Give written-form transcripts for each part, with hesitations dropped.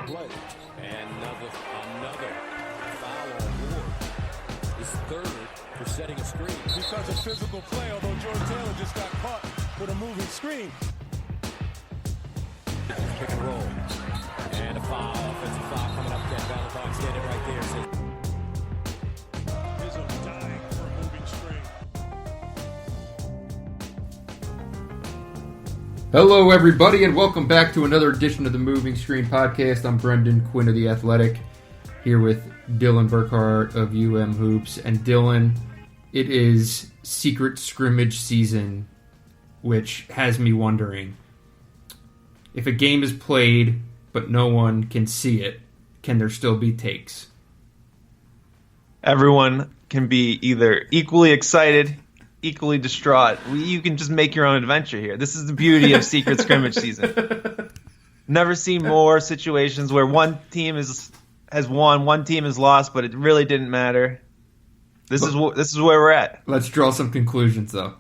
play. And another foul on board. His third for setting a screen. Because of physical play, although Jordan Taylor just got caught with a moving screen. Pick and roll. And a foul. Offensive foul coming up. Ken Valentine standing right there. Izzo dying for a moving screen. Hello, everybody, and welcome back to another edition of the Moving Screen Podcast. I'm Brendan Quinn of The Athletic, here with Dylan Burkhart of UM Hoops. And Dylan, it is secret scrimmage season, which has me wondering, if a game is played but no one can see it, can there still be takes? Everyone can be either equally excited, equally distraught. You can just make your own adventure here. This is the beauty of secret scrimmage season. Never seen more situations where one team has won, one team has lost, but it really didn't matter. This is where we're at. Let's draw some conclusions, though.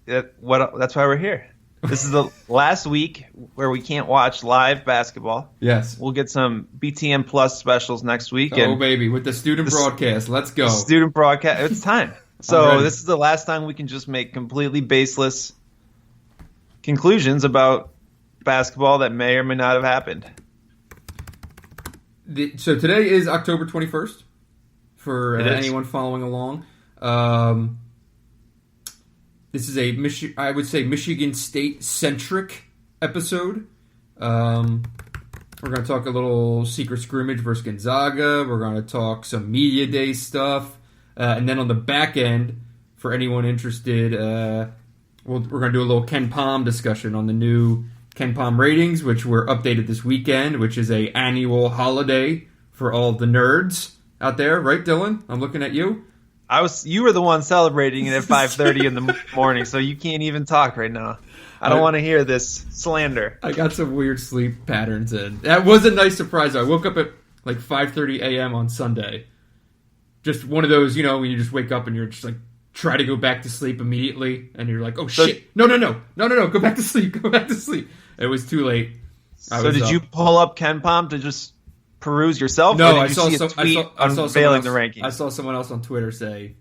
That's why we're here. This is the last week where we can't watch live basketball. Yes. We'll get some BTN Plus specials next week. Oh, baby, with the student broadcast. Let's go. Student broadcast. It's time. So this is the last time we can just make completely baseless conclusions about basketball that may or may not have happened. So today is October 21st for anyone following along. This is I would say Michigan State-centric episode. We're going to talk a little secret scrimmage versus Gonzaga. We're going to talk some media day stuff. And then on the back end, for anyone interested, we're going to do a little KenPom discussion on the new KenPom ratings, which were updated this weekend, which is a annual holiday for all the nerds out there. Right, Dylan? I'm looking at you. You were the one celebrating it at 5:30 in the morning, so you can't even talk right now. I don't want to hear this slander. I got some weird sleep patterns in. That was a nice surprise. I woke up at like 5:30 a.m. on Sunday. Just one of those, when you just wake up and you're just like, try to go back to sleep immediately, and you're like, oh shit, no, go back to sleep, It was too late. So did you pull up KenPom to just peruse yourself? No, or did you see a tweet unveiling the rankings? I saw someone else on Twitter say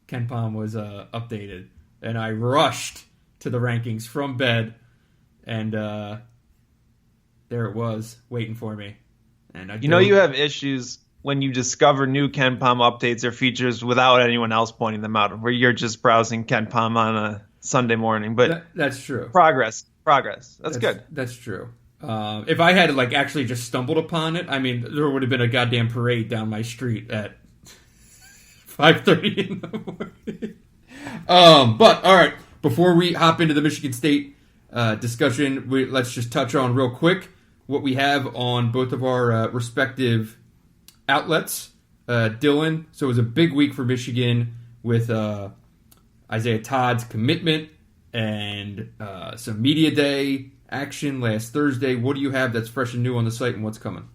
KenPom was updated, and I rushed to the rankings from bed, and there it was, waiting for me. And you have issues when you discover new KenPom updates or features without anyone else pointing them out, where you're just browsing KenPom on a Sunday morning. But that's true. Progress. That's good. That's true. If I had actually just stumbled upon it, there would have been a goddamn parade down my street at 5:30 in the morning. But all right, before we hop into the Michigan State discussion, let's just touch on real quick what we have on both of our respective outlets. Dylan, so it was a big week for Michigan with Isaiah Todd's commitment and some media day action last Thursday. What do you have that's fresh and new on the site, and what's coming?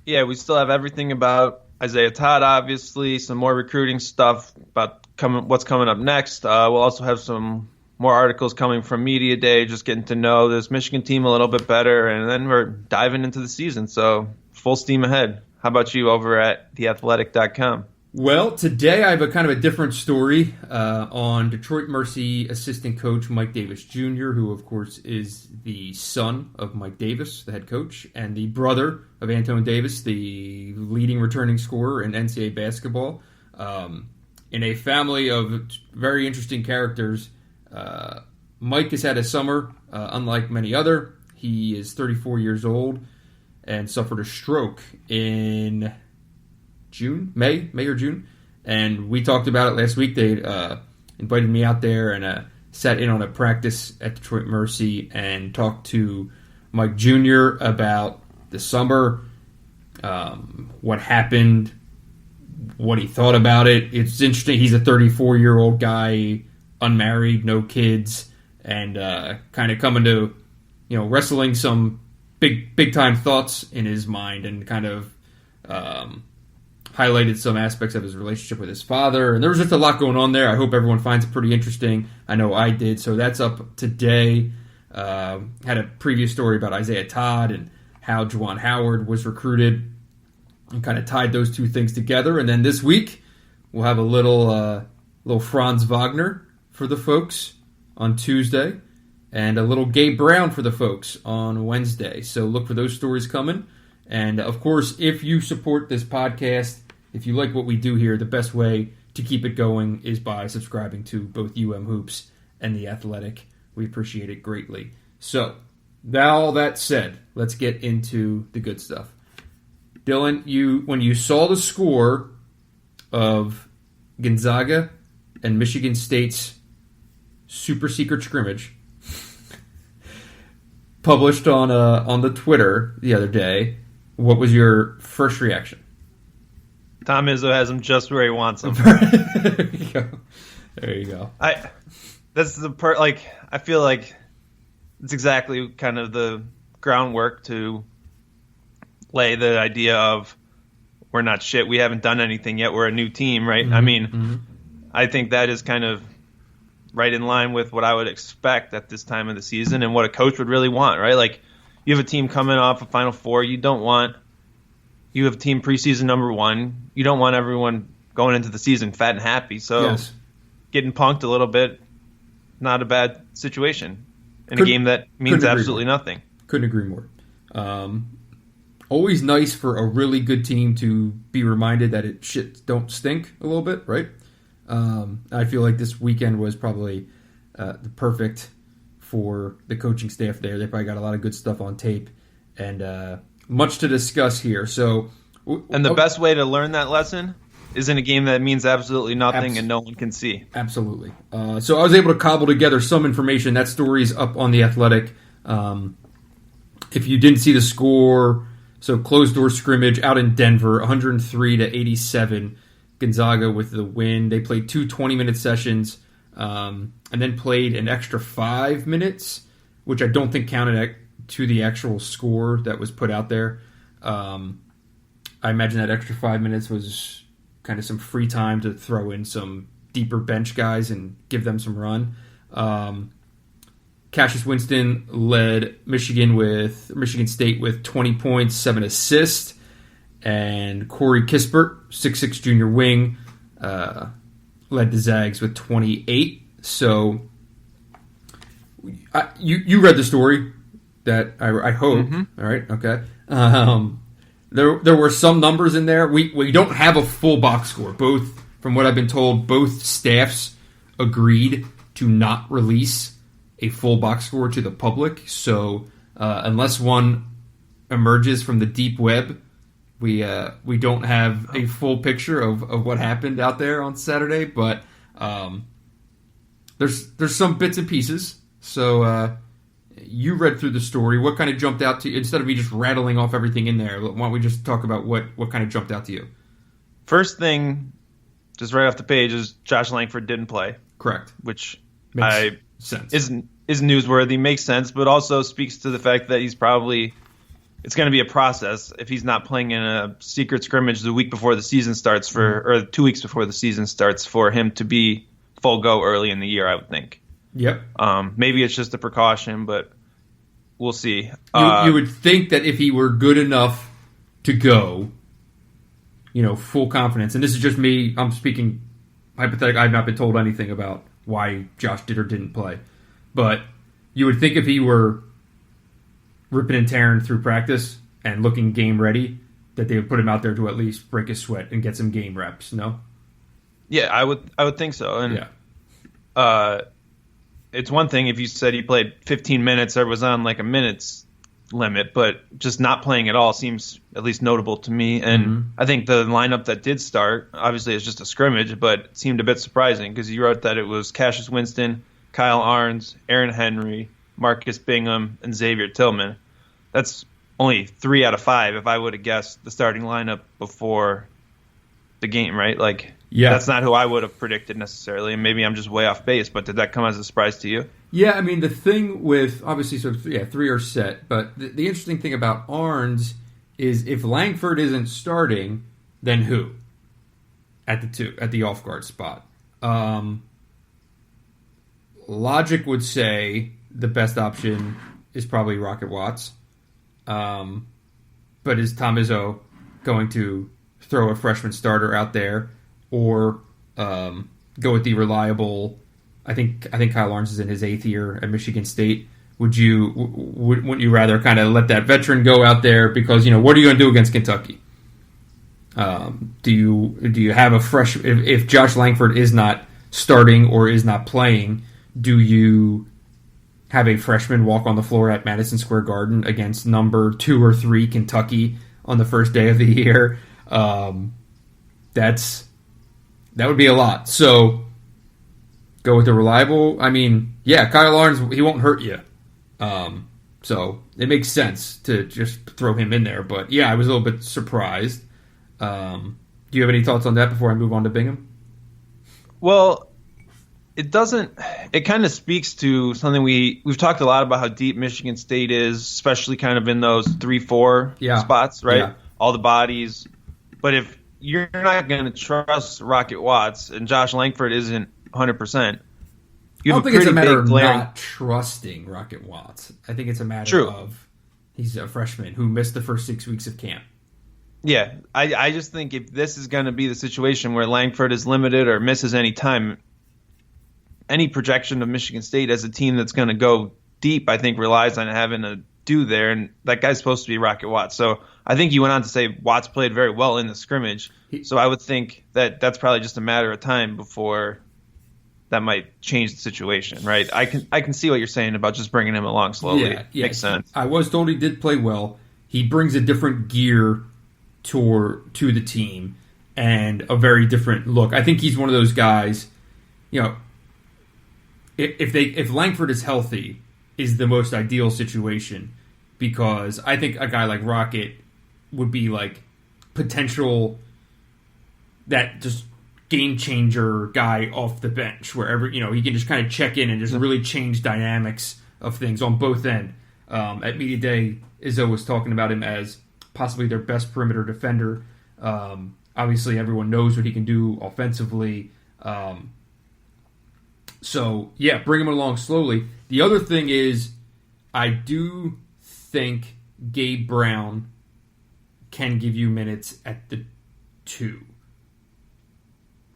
Yeah, we still have everything about Isaiah Todd, obviously, some more recruiting stuff about what's coming up next. We'll also have some more articles coming from media day, just getting to know this Michigan team a little bit better, and then we're diving into the season, so full steam ahead. How about you over at theathletic.com? Well, today I have a kind of a different story on Detroit Mercy assistant coach Mike Davis Jr., who, of course, is the son of Mike Davis, the head coach, and the brother of Antoine Davis, the leading returning scorer in NCAA basketball. In a family of very interesting characters, Mike has had a summer unlike many other. He is 34 years old and suffered a stroke in May or June, and we talked about it last week. They invited me out there and sat in on a practice at Detroit Mercy and talked to Mike Jr. about the summer, what happened, what he thought about it. It's interesting. He's a 34-year-old guy, unmarried, no kids, and kind of coming to, wrestling some big time thoughts in his mind, and kind of highlighted some aspects of his relationship with his father. And there was just a lot going on there. I hope everyone finds it pretty interesting. I know I did. So that's up today. Had a previous story about Isaiah Todd and how Juwan Howard was recruited, and kind of tied those two things together. And then this week, we'll have a little Franz Wagner for the folks on Tuesday, and a little Gabe Brown for the folks on Wednesday. So look for those stories coming. And, of course, if you support this podcast, if you like what we do here, the best way to keep it going is by subscribing to both Hoops and The Athletic. We appreciate it greatly. So, all that said, let's get into the good stuff. Dylan, when you saw the score of Gonzaga and Michigan State's super secret scrimmage published on the Twitter the other day, what was your first reaction? Tom Izzo has him just where he wants him. There you go. I feel like it's exactly kind of the groundwork to lay the idea of we're not shit. We haven't done anything yet. We're a new team, right? Mm-hmm. I mean, I think that is kind of right in line with what I would expect at this time of the season and what a coach would really want, right? Like, you have a team coming off a Final Four. You have a team preseason number 1. You don't want everyone going into the season fat and happy. So yes. Getting punked a little bit, not a bad situation in a game that means absolutely nothing. Couldn't agree more. Always nice for a really good team to be reminded that shit don't stink a little bit, right? I feel like this weekend was probably the perfect for the coaching staff there. They probably got a lot of good stuff on tape and much to discuss here. So, and the best way to learn that lesson is in a game that means absolutely nothing and no one can see. Absolutely. So I was able to cobble together some information. That story's up on The Athletic. If you didn't see the score, so closed-door scrimmage out in Denver, 103-87. Gonzaga with the win. They played 2 20-minute sessions and then played an extra 5 minutes, which I don't think counted to the actual score that was put out there. I imagine that extra 5 minutes was kind of some free time to throw in some deeper bench guys and give them some run. Cassius Winston led Michigan State with 20 points, 7 assists, and Corey Kispert, 6'6" junior wing, led the Zags with 28. So you read the story that I hope. Mm-hmm. All right, okay. There were some numbers in there. We don't have a full box score. Both, from what I've been told, both staffs agreed to not release a full box score to the public. So unless one emerges from the deep web, we don't have a full picture of what happened out there on Saturday. But there's some bits and pieces. So you read through the story. What kind of jumped out to you? Instead of me just rattling off everything in there, why don't we just talk about what kind of jumped out to you? First thing, just right off the page, is Josh Langford didn't play. Correct. Which Makes sense. Is newsworthy, makes sense, but also speaks to the fact that it's going to be a process if he's not playing in a secret scrimmage the week before the season starts or 2 weeks before the season starts for him to be full go early in the year, I would think. Yep. Maybe it's just a precaution, but we'll see. You would think that if he were good enough to go, full confidence, and this is just me, I'm speaking hypothetically, I've not been told anything about why Josh did or didn't play. But you would think if he were ripping and tearing through practice and looking game ready, that they would put him out there to at least break his sweat and get some game reps, no? Yeah, I would think so. And it's one thing if you said he played 15 minutes or was on like a minutes limit, but just not playing at all seems at least notable to me. And I think the lineup that did start, obviously it's just a scrimmage, but it seemed a bit surprising because you wrote that it was Cassius Winston, Kyle Arns, Aaron Henry, Marcus Bingham, and Xavier Tillman. That's only 3 out of 5 if I would have guessed the starting lineup before the game, right? That's not who I would have predicted necessarily, and maybe I'm just way off base, but did that come as a surprise to you? Yeah, I mean, the thing with, obviously, 3 are set, but the interesting thing about Arns is if Langford isn't starting, then who? At the off-guard spot. Logic would say the best option is probably Rocket Watts. But is Tom Izzo going to throw a freshman starter out there, or go with the reliable? I think Kyle Lawrence is in his 8th year at Michigan State. Wouldn't you rather kind of let that veteran go out there, because what are you going to do against Kentucky? Do you have a fresh, if Josh Langford is not starting or is not playing, do you have a freshman walk on the floor at Madison Square Garden against number 2 or 3 Kentucky on the first day of the year? That would be a lot. So go with the reliable. I mean, yeah, Kyle Lawrence, he won't hurt you. So it makes sense to just throw him in there. But yeah, I was a little bit surprised. Do you have any thoughts on that before I move on to Bingham? Well, it kind of speaks to something we've talked a lot about, how deep Michigan State is, especially kind of in those 3-4 spots, right? Yeah. All the bodies. But if you're not going to trust Rocket Watts and Josh Langford isn't 100%, I don't think it's a matter of not trusting Rocket Watts. I think it's a matter of he's a freshman who missed the first 6 weeks of camp. Yeah, I just think if this is going to be the situation where Langford is limited or misses any time, any projection of Michigan State as a team that's going to go deep, I think, relies on having a do there, and that guy's supposed to be Rocket Watts. So I think you went on to say Watts played very well in the scrimmage. So I would think that that's probably just a matter of time before that might change the situation, right? I can see what you're saying about just bringing him along slowly. Yeah, makes sense. I was told he did play well. He brings a different gear to the team and a very different look. I think he's one of those guys, if Langford is healthy, is the most ideal situation, because I think a guy like Rocket would be like potential that just game changer guy off the bench, wherever he can just kind of check in and just really change dynamics of things on both end. At Media Day, Izzo was talking about him as possibly their best perimeter defender. Obviously, everyone knows what he can do offensively. So, yeah, bring him along slowly. The other thing is, I do think Gabe Brown can give you minutes at the 2.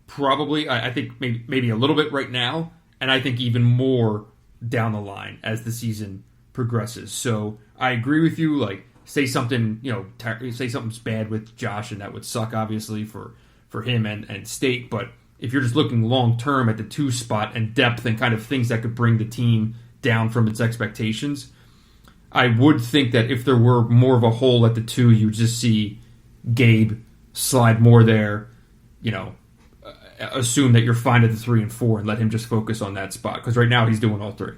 Probably, I think maybe a little bit right now, and I think even more down the line as the season progresses. So I agree with you. Like, say something, say something's bad with Josh, and that would suck, obviously, for him and State. But if you're just looking long term at the 2 spot and depth and kind of things that could bring the team down from its expectations, I would think that if there were more of a hole at the 2, you would just see Gabe slide more there, assume that you're fine at the 3 and 4 and let him just focus on that spot, because right now he's doing all 3.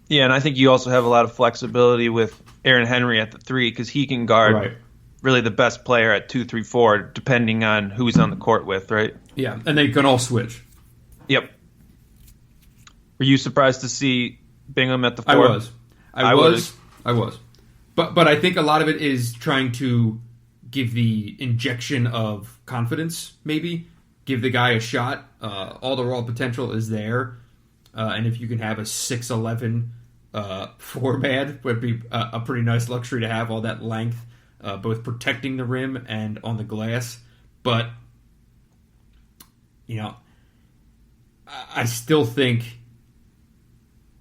Yeah, and I think you also have a lot of flexibility with Aaron Henry at the 3, because he can guard really the best player at 2, 3, 4, depending on who he's on the court with, right? Yeah, and they can all switch. Yep. Were you surprised to see Bingham at the 4? I was. But I think a lot of it is trying to give the injection of confidence, maybe. Give the guy a shot. All the raw potential is there. And if you can have a 6'11" 4-man, would be a pretty nice luxury to have all that length, both protecting the rim and on the glass. But, I still think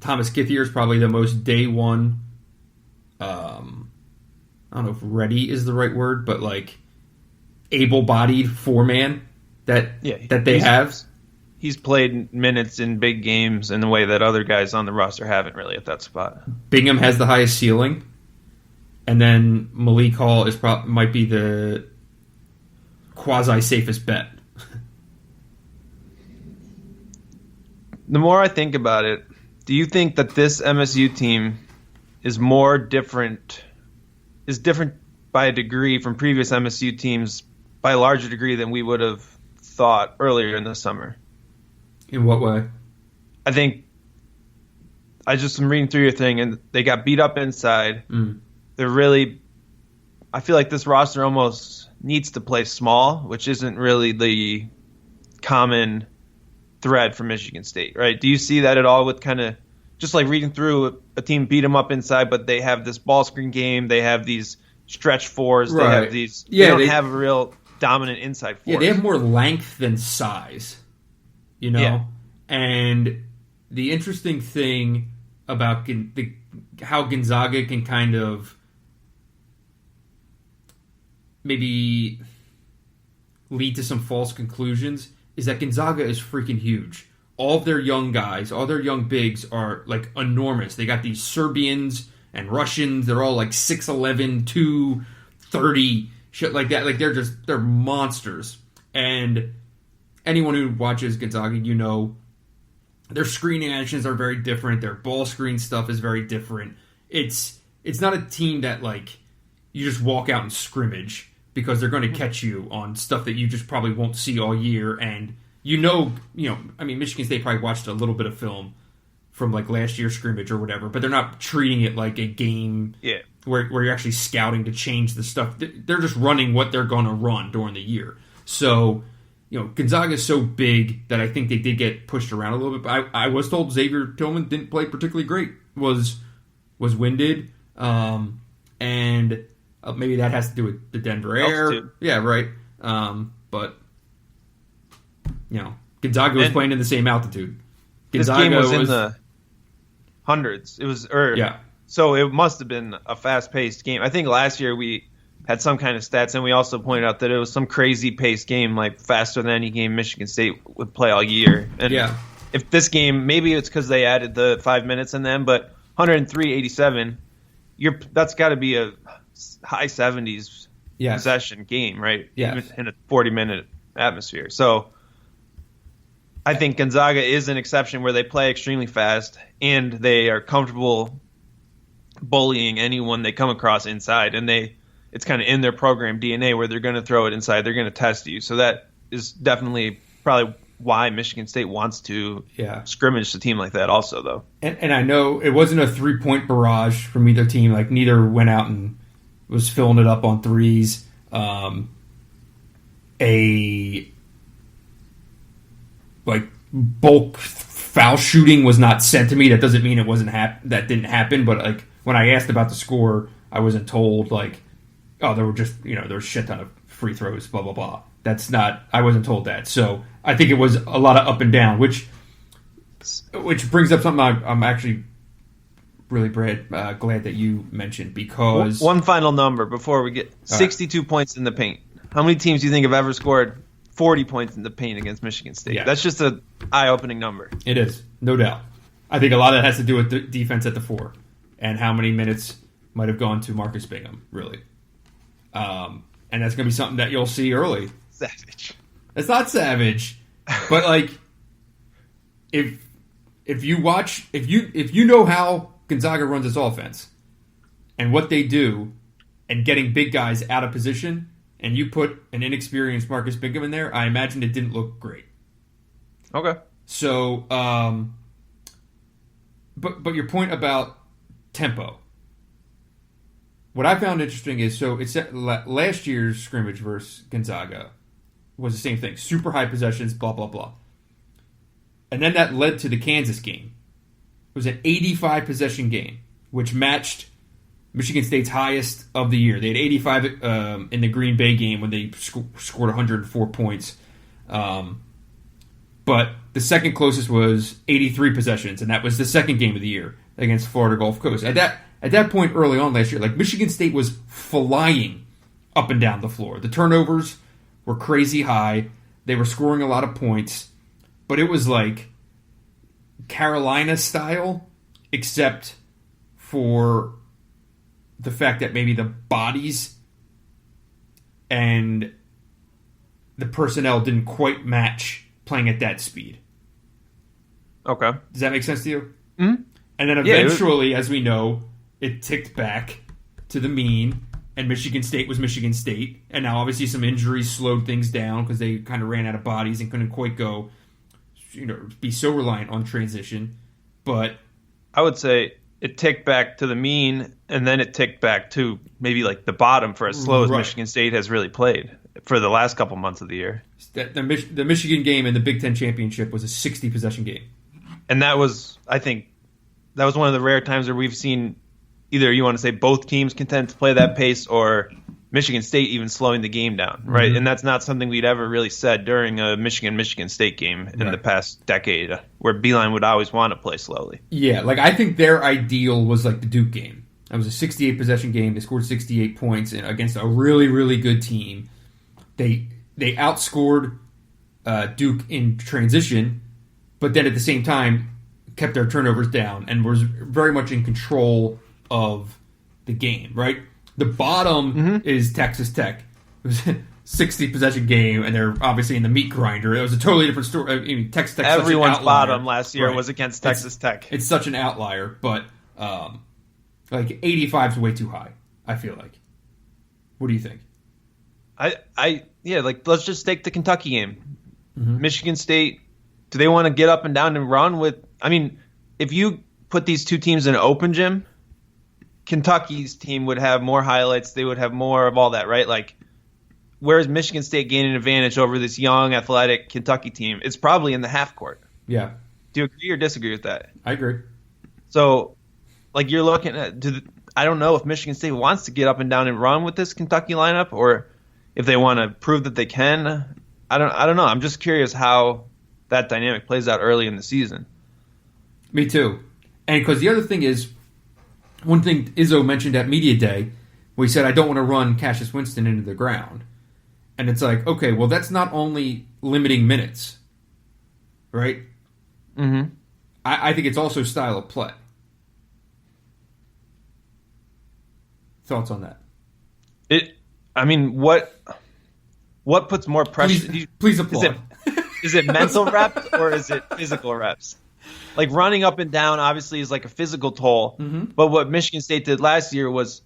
Thomas Kithier is probably the most day one, I don't know if ready is the right word, but like able-bodied 4-man that they have. He's played minutes in big games in the way that other guys on the roster haven't really at that spot. Bingham has the highest ceiling, and then Malik Hall might be the quasi-safest bet. The more I think about it, do you think that this MSU team is different by a degree from previous MSU teams by a larger degree than we would have thought earlier in the summer? In what way? I think I just am reading through your thing, and they got beat up inside. I feel like this roster almost needs to play small, which isn't really the common thread for Michigan State, right? Do you see that at all with kind of just like reading through a team beat them up inside, but they have this ball screen game, they have these stretch fours. Right. They have these. Yeah, they don't have a real dominant inside force. Yeah, they have more length than size, Yeah. And the interesting thing about how Gonzaga can kind of maybe lead to some false conclusions is that Gonzaga is freaking huge. All of their young guys, all their young bigs are like enormous. They got these Serbians and Russians. They're all like 6'11", 230, shit like that. Like they're monsters. And anyone who watches Gonzaga, their screening actions are very different. Their ball screen stuff is very different. It's not a team that like you just walk out and scrimmage because they're going to catch you on stuff that you just probably won't see all year. And Michigan State probably watched a little bit of film from like last year's scrimmage or whatever, but they're not treating it like a game where you're actually scouting to change the stuff. They're just running what they're going to run during the year. So, Gonzaga is so big that I think they did get pushed around a little bit. But I was told Xavier Tillman didn't play particularly great, was winded, and maybe that has to do with the Denver air. Altitude. Yeah, right. But Gonzaga was playing in the same altitude. Gonzaga this game was in the hundreds. It was so it must have been a fast-paced game. I think last year we had some kind of stats, and we also pointed out that it was some crazy-paced game, like faster than any game Michigan State would play all year. And if this game, maybe it's because they added the 5 minutes in them, but 103-87, that's got to be a high 70s possession game, right? Yeah. In a 40-minute atmosphere. So I think Gonzaga is an exception where they play extremely fast and they are comfortable bullying anyone they come across inside, and it's kind of in their program DNA where they're going to throw it inside, they're going to test you. So that is definitely probably why Michigan State wants to scrimmage a team like that also, though. And I know it wasn't a 3-point barrage from either team. Like, neither went out and was filling it up on threes. Bulk foul shooting was not sent to me. That doesn't mean it wasn't that didn't happen. But like when I asked about the score, I wasn't told like, oh, there were just there was a shit ton of free throws, blah blah blah. That's not. I wasn't told that. So I think it was a lot of up and down, which brings up something I'm actually really glad that you mentioned, because one final number before we get 62 points in the paint. How many teams do you think have ever scored 40 points in the paint against Michigan State? Yeah. That's just an eye-opening number. It is, no doubt. I think a lot of that has to do with the defense at the 4 and how many minutes might have gone to Marcus Bingham, really. And that's going to be something that you'll see early. Savage. It's not savage, but like if you watch, if you know how Gonzaga runs its offense and what they do, and getting big guys out of position, and you put an inexperienced Marcus Bingham in there, I imagine it didn't look great. Okay. So, but your point about tempo. What I found interesting is, so it's last year's scrimmage versus Gonzaga was the same thing. Super high possessions, blah, blah, blah. And then that led to the Kansas game. It was an 85 possession game, which matched Michigan State's highest of the year. They had 85 in the Green Bay game when they scored 104 points. But the second closest was 83 possessions, and that was the second game of the year against Florida Gulf Coast. At that point early on last year, like, Michigan State was flying up and down the floor. The turnovers were crazy high. They were scoring a lot of points, but it was like Carolina style, except for the fact that maybe the bodies and the personnel didn't quite match playing at that speed. Okay. Does that make sense to you? Mm-hmm. And then eventually, as we know, it ticked back to the mean, and Michigan State was Michigan State. And now obviously some injuries slowed things down because they kind of ran out of bodies and couldn't quite go, be so reliant on transition. But I would say it ticked back to the mean, and then it ticked back to maybe like the bottom for as slow as Michigan State has really played for the last couple months of the year. The Michigan game in the Big Ten Championship was a 60-possession game. And that was, I think, one of the rare times where we've seen either you want to say both teams content to play that pace or Michigan State even slowing the game down, right? Mm-hmm. And that's not something we'd ever really said during a Michigan State game in the past decade, where Beeline would always want to play slowly. Yeah, like I think their ideal was like the Duke game. It was a 68 possession game. They scored 68 points against a really, really good team. They outscored Duke in transition, but then at the same time kept their turnovers down and was very much in control of the game, right? The bottom is Texas Tech. It was a 60 possession game, and they're obviously in the meat grinder. It was a totally different story. I mean, Texas Tech. Everyone's bottom last year was against Texas Tech. It's such an outlier, but like 85 is way too high. I feel like. What do you think? Let's just take the Kentucky game. Michigan State. Do they want to get up and down and run with? I mean, if you put these two teams in an open gym, Kentucky's team would have more highlights. They would have more of all that, right? Like, where's Michigan State gaining an advantage over this young, athletic Kentucky team? It's probably in the half court. Yeah. Do you agree or disagree with that? I agree. So, like, you're looking at I don't know if Michigan State wants to get up and down and run with this Kentucky lineup, or if they want to prove that they can. I don't know. I'm just curious how that dynamic plays out early in the season. Me too. And because the other thing is, one thing Izzo mentioned at Media Day, where he said, I don't want to run Cassius Winston into the ground. And it's like, okay, well, that's not only limiting minutes, right? Mm-hmm. I think it's also style of play. Thoughts on that? What puts more pressure? Please applaud. Is it mental reps or is it physical reps? Like, running up and down obviously is like a physical toll, but what Michigan State did last year was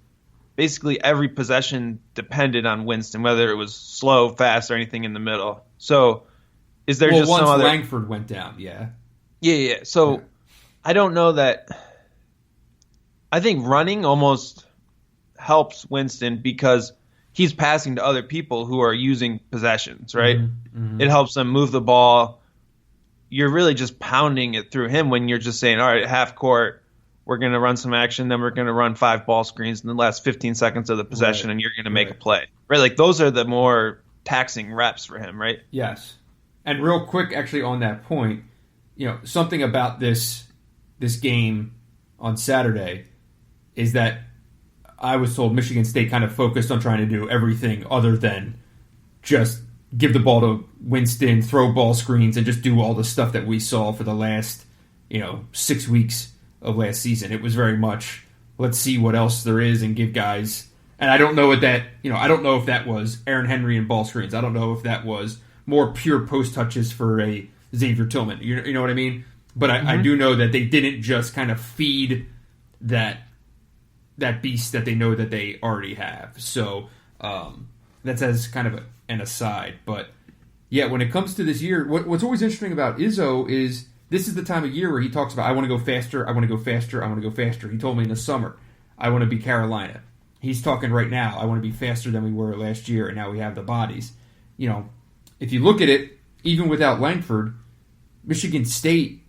basically every possession depended on Winston, whether it was slow, fast, or anything in the middle. So is there just some other... once Langford went down, yeah. Yeah. So I don't know that... I think running almost helps Winston because he's passing to other people who are using possessions, right? Mm-hmm. It helps them move the ball. You're really just pounding it through him when you're just saying, all right, half court, we're going to run some action, then we're going to run 5 ball screens in the last 15 seconds of the possession, and you're going to make a play. Right? Like, those are the more taxing reps for him, right? Yes. And real quick, actually, on that point, something about this game on Saturday is that I was told Michigan State kind of focused on trying to do everything other than just give the ball to Winston, throw ball screens, and just do all the stuff that we saw for the last, 6 weeks of last season. It was very much, let's see what else there is and give guys. And I don't know what that, I don't know if that was Aaron Henry and ball screens. I don't know if that was more pure post touches for a Xavier Tillman. You know what I mean? But I do know that they didn't just kind of feed that beast that they know that they already have. So that's as kind of an aside. But yeah, when it comes to this year, what's always interesting about Izzo is this is the time of year where he talks about, I want to go faster, I want to go faster, I want to go faster. He told me in the summer, I want to be Carolina. He's talking right now, I want to be faster than we were last year, and now we have the bodies. If you look at it, even without Langford, Michigan State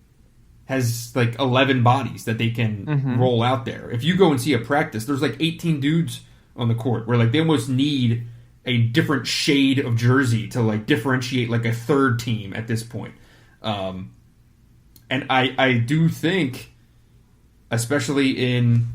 has like 11 bodies that they can roll out there. If you go and see a practice, there's like 18 dudes on the court where like they almost need a different shade of jersey to like differentiate like a third team at this point. And I do think, especially in,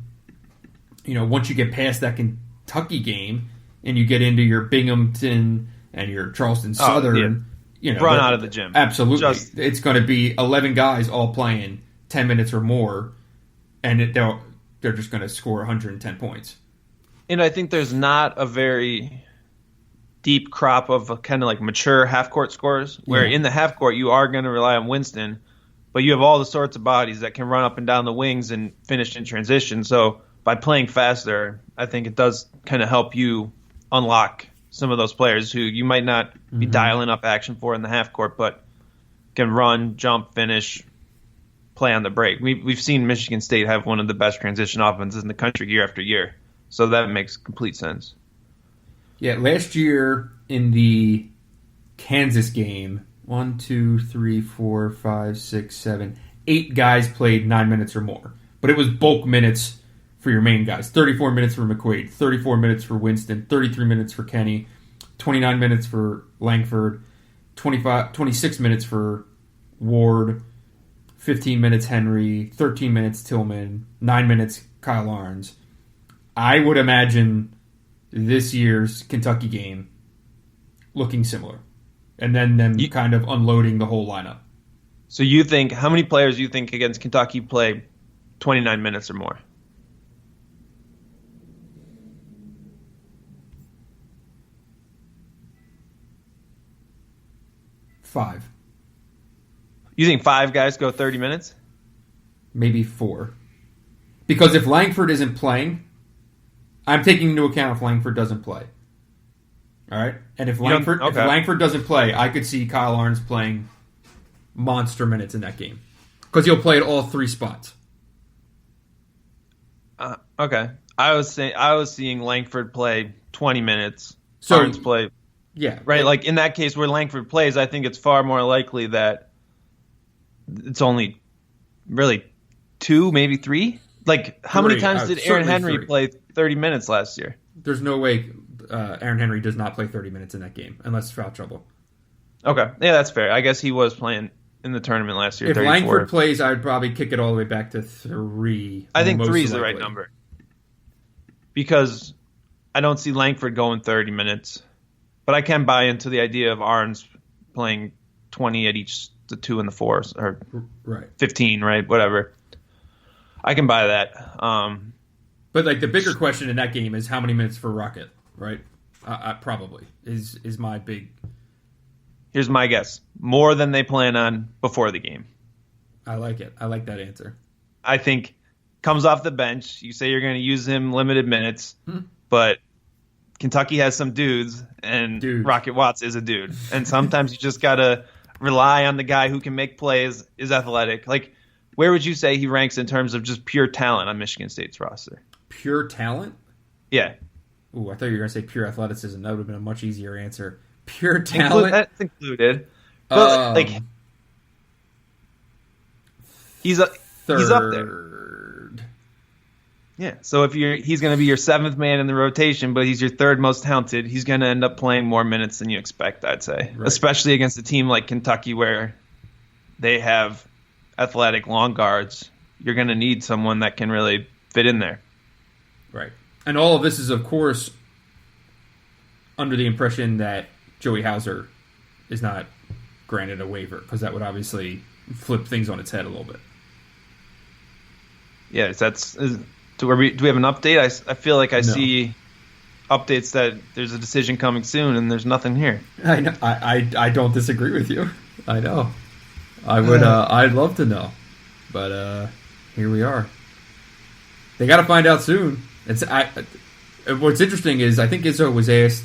once you get past that Kentucky game and you get into your Binghamton and your Charleston Southern, run out of the gym. Absolutely. It's going to be 11 guys all playing 10 minutes or more, and they're just going to score 110 points. And I think there's not a very deep crop of kind of like mature half-court scorers, where in the half-court you are going to rely on Winston, but you have all the sorts of bodies that can run up and down the wings and finish in transition. So by playing faster, I think it does kind of help you unlock some of those players who you might not be dialing up action for in the half court, but can run, jump, finish, play on the break. We've seen Michigan State have one of the best transition offenses in the country year after year. So that makes complete sense. Yeah, last year in the Kansas game, 1, 2, 3, 4, 5, 6, 7, 8 guys played 9 minutes or more. But it was bulk minutes for your main guys. 34 minutes for McQuaid, 34 minutes for Winston, 33 minutes for Kenny, 29 minutes for Langford, 26 minutes for Ward, 15 minutes Henry, 13 minutes Tillman, 9 minutes Kyle Arns. I would imagine this year's Kentucky game looking similar. And then them kind of unloading the whole lineup. So you think, how many players do you think against Kentucky play 29 minutes or more? Five. You think 5 guys go 30 minutes? Maybe 4. Because if Langford isn't playing, I'm taking into account if Langford doesn't play. All right? And if Langford doesn't play, I could see Kyle Arns playing monster minutes in that game. Because he'll play at all 3 spots. Okay. I was seeing Langford play 20 minutes. So, Arns play. Yeah. Right? Like in that case where Langford plays, I think it's far more likely that it's only really 2, maybe 3. Like, how many times did Aaron Henry play 30 minutes last year? There's no way Aaron Henry does not play 30 minutes in that game, unless foul trouble. Okay. Yeah, that's fair. I guess he was playing in the tournament last year. If 34. Langford plays, I would probably kick it all the way back to 3. I think 3 is the right number. Because I don't see Langford going 30 minutes. But I can buy into the idea of Arns playing 20 at each, the 2 and the 4s, or right. 15, right? Whatever. I can buy that. But like the bigger question in that game is how many minutes for Rocket, right? Probably is my big. Here's my guess: more than they plan on before the game. I like it. I like that answer. I think comes off the bench. You say you're going to use him limited minutes, but Kentucky has some dudes, and Rocket Watts is a dude. And sometimes you just got to rely on the guy who can make plays, is athletic. Like, where would you say he ranks in terms of just pure talent on Michigan State's roster? Pure talent? Yeah. Ooh, I thought you were going to say pure athleticism. That would have been a much easier answer. Pure talent? That's included. But, like, he's up there. Yeah, so if he's going to be your 7th man in the rotation, but he's your 3rd most talented, he's going to end up playing more minutes than you expect, I'd say. Right. Especially against a team like Kentucky where they have athletic long guards. You're going to need someone that can really fit in there. Right. And all of this is, of course, under the impression that Joey Hauser is not granted a waiver, because that would obviously flip things on its head a little bit. Yeah, do we have an update? I feel like I see updates that there's a decision coming soon, and there's nothing here. I know. I don't disagree with you. I know. I would. I'd love to know, but here we are. They got to find out soon. What's interesting is I think Izzo was asked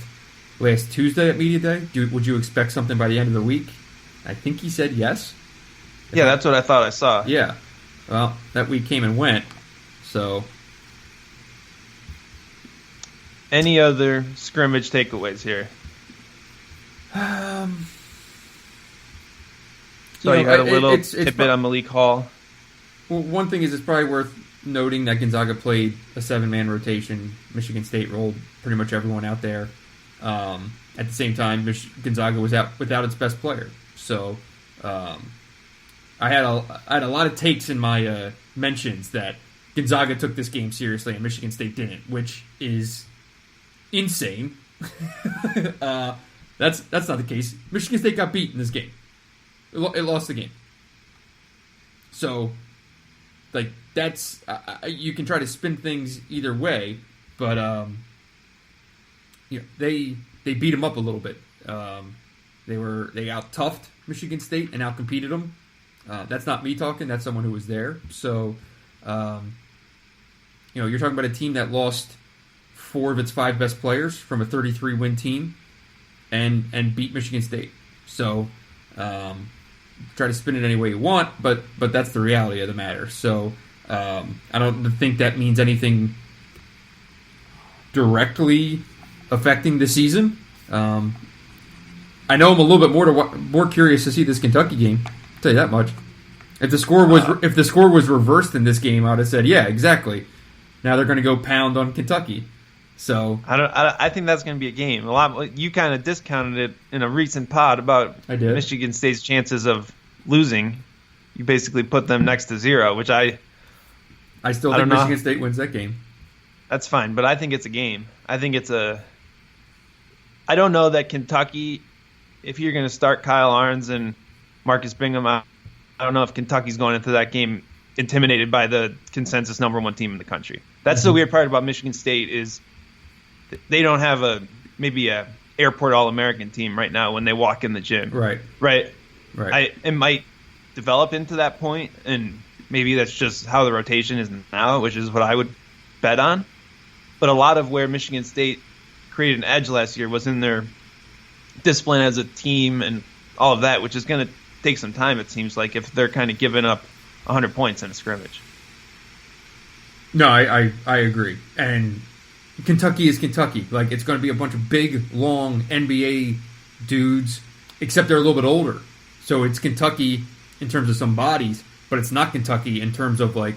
last Tuesday at Media Day, would you expect something by the end of the week? I think he said yes. Yeah, that's what I thought I saw. Yeah. Well, that week came and went, so. Any other scrimmage takeaways here? So you had a little tidbit on Malik Hall. Well, one thing is it's probably worth noting that Gonzaga played a 7-man rotation. Michigan State rolled pretty much everyone out there. At the same time, Gonzaga was out without its best player. So I had a lot of takes in my mentions that Gonzaga took this game seriously and Michigan State didn't, which is insane. That's not the case. Michigan State got beat in this game. It lost the game. So, like, that's you can try to spin things either way, but they beat them up a little bit. They out-toughed Michigan State and out-competed them. That's not me talking. That's someone who was there. So, you're talking about a team that lost 4 of its 5 best players from a 33-win team and beat Michigan State. So, try to spin it any way you want, but that's the reality of the matter. So, I don't think that means anything directly affecting the season. I know I'm a little bit more curious to see this Kentucky game. I'll tell you that much. If the score was reversed in this game, I would have said, yeah, exactly. Now they're going to go pound on Kentucky. So I think that's going to be a game. You kind of discounted it in a recent pod about Michigan State's chances of losing. You basically put them next to 0, which I still think Michigan State wins that game. That's fine, but I think it's a game. I don't know that Kentucky, if you're going to start Kyle Arns and Marcus Bingham, I don't know if Kentucky's going into that game intimidated by the consensus #1 team in the country. That's the weird part about Michigan State is they don't have maybe a airport All-American team right now when they walk in the gym. Right. It might develop into that point, and maybe that's just how the rotation is now, which is what I would bet on. But a lot of where Michigan State created an edge last year was in their discipline as a team and all of that, which is going to take some time, it seems like, if they're kind of giving up 100 points in a scrimmage. No, I agree. And Kentucky is Kentucky. Like, it's going to be a bunch of big, long NBA dudes, except they're a little bit older. So it's Kentucky in terms of some bodies, but it's not Kentucky in terms of, like,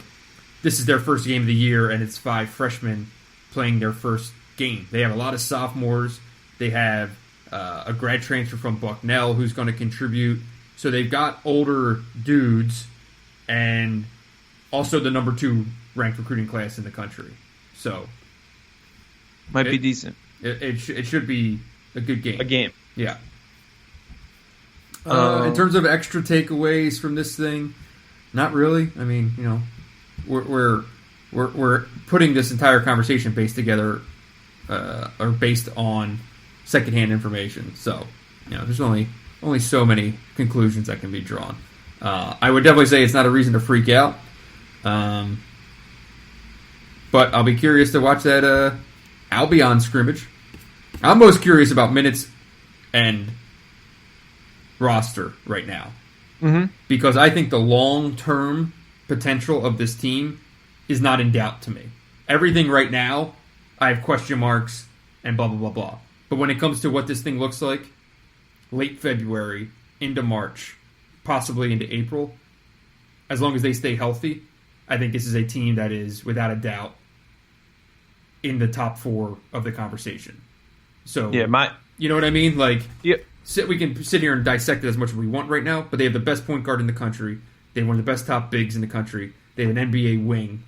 this is their first game of the year and it's 5 freshmen playing their first game. They have a lot of sophomores. They have a grad transfer from Bucknell who's going to contribute. So they've got older dudes and also the #2 ranked recruiting class in the country. So might be decent. It should be a good game. A game. Yeah. In terms of extra takeaways from this thing, not really. I mean, you know, we're putting this entire conversation based on secondhand information. So, you know, there's only so many conclusions that can be drawn. I would definitely say it's not a reason to freak out. But I'll be curious to watch that Albion scrimmage. I'm most curious about minutes and roster right now. Because I think the long-term potential of this team is not in doubt to me. Everything right now, I have question marks and blah, blah, blah, blah. But when it comes to what this thing looks like, late February into March, possibly into April, as long as they stay healthy, I think this is a team that is, without a doubt, in the top 4 of the conversation. So, you know what I mean? Like, we can sit here and dissect it as much as we want right now, but they have the best point guard in the country. They have one of the best top bigs in the country. They have an NBA wing,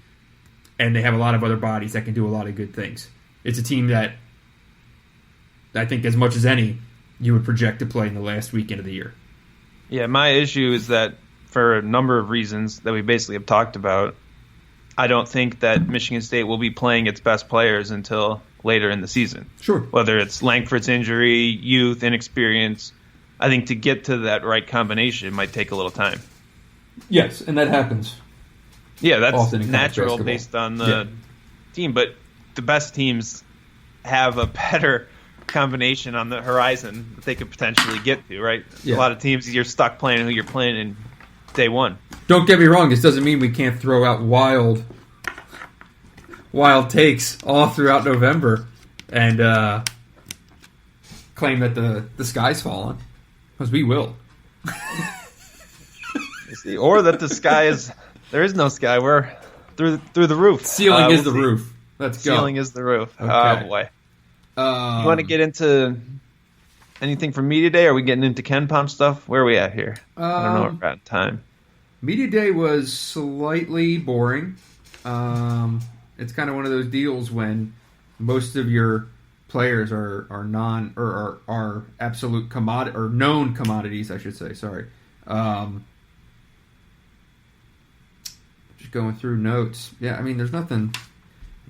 and they have a lot of other bodies that can do a lot of good things. It's a team that I think, as much as any, you would project to play in the last weekend of the year. Yeah, my issue is that for a number of reasons that we basically have talked about, I don't think that Michigan State will be playing its best players until later in the season. Sure. Whether it's Langford's injury, youth, inexperience, I think to get to that right combination might take a little time. Yes, and that happens. Yeah, that's natural based on the team, but the best teams have a better combination on the horizon that they could potentially get to, right? Yeah. A lot of teams, you're stuck playing who you're playing in day one. Don't get me wrong, this doesn't mean we can't throw out wild takes all throughout November and claim that the sky's fallen, because we will. Or that the sky is, there is no sky, we're through the roof. Ceiling is the roof. Let's go. Ceiling is the roof. Okay. Oh, boy. You want to get into anything from Media Day? Are we getting into KenPom's stuff? Where are we at here? I don't know what we're at time. Media Day was slightly boring. It's kind of one of those deals when most of your players are absolute commodity or known commodities, I should say. Sorry. Just going through notes. Yeah, I mean, there's nothing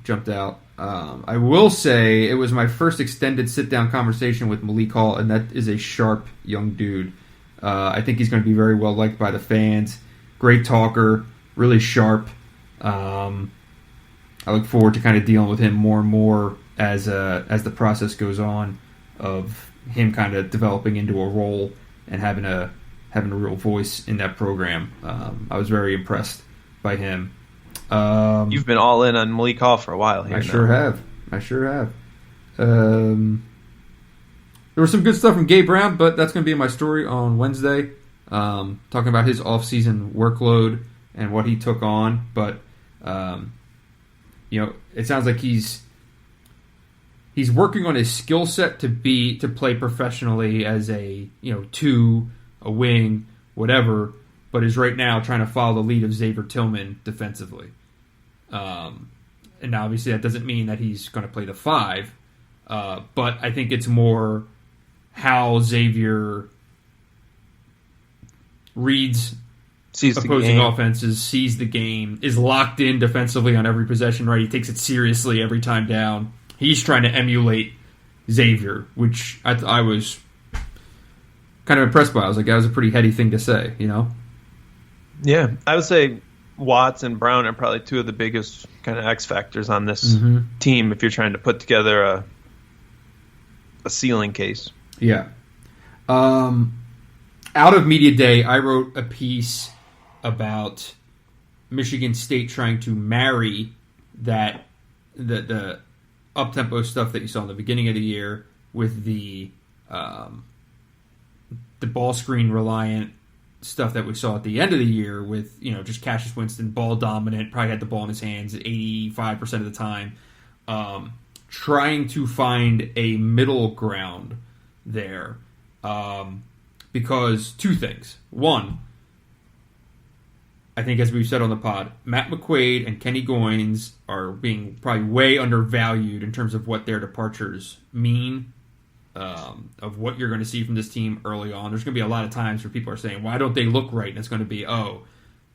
jumped out. I will say it was my first extended sit-down conversation with Malik Hall, and that is a sharp young dude. I think he's going to be very well liked by the fans. Great talker, really sharp. I look forward to kind of dealing with him more and more as the process goes on, of him kind of developing into a role and having a real voice in that program. I was very impressed by him. You've been all in on Malik Hall for a while here. I sure have. There was some good stuff from Gabe Brown, but that's going to be in my story on Wednesday, talking about his off-season workload and what he took on. But it sounds like he's working on his skill set to play professionally as a two, a wing, whatever, but is right now trying to follow the lead of Xavier Tillman defensively. And obviously that doesn't mean that he's going to play the 5, but I think it's more how Xavier reads opposing offenses, sees the game, is locked in defensively on every possession, right? He takes it seriously every time down. He's trying to emulate Xavier, which I was kind of impressed by. I was like, that was a pretty heady thing to say, Yeah, I would say Watts and Brown are probably two of the biggest kind of X factors on this team if you're trying to put together a ceiling case. Yeah. Out of Media Day, I wrote a piece about Michigan State trying to marry the up-tempo stuff that you saw in the beginning of the year with the ball screen reliant stuff that we saw at the end of the year with, just Cassius Winston, ball dominant, probably had the ball in his hands 85% of the time. Trying to find a middle ground there. Because two things. One, I think as we've said on the pod, Matt McQuaid and Kenny Goins are being probably way undervalued in terms of what their departures mean, of what you're going to see from this team early on. There's going to be a lot of times where people are saying, why don't they look right? And it's going to be,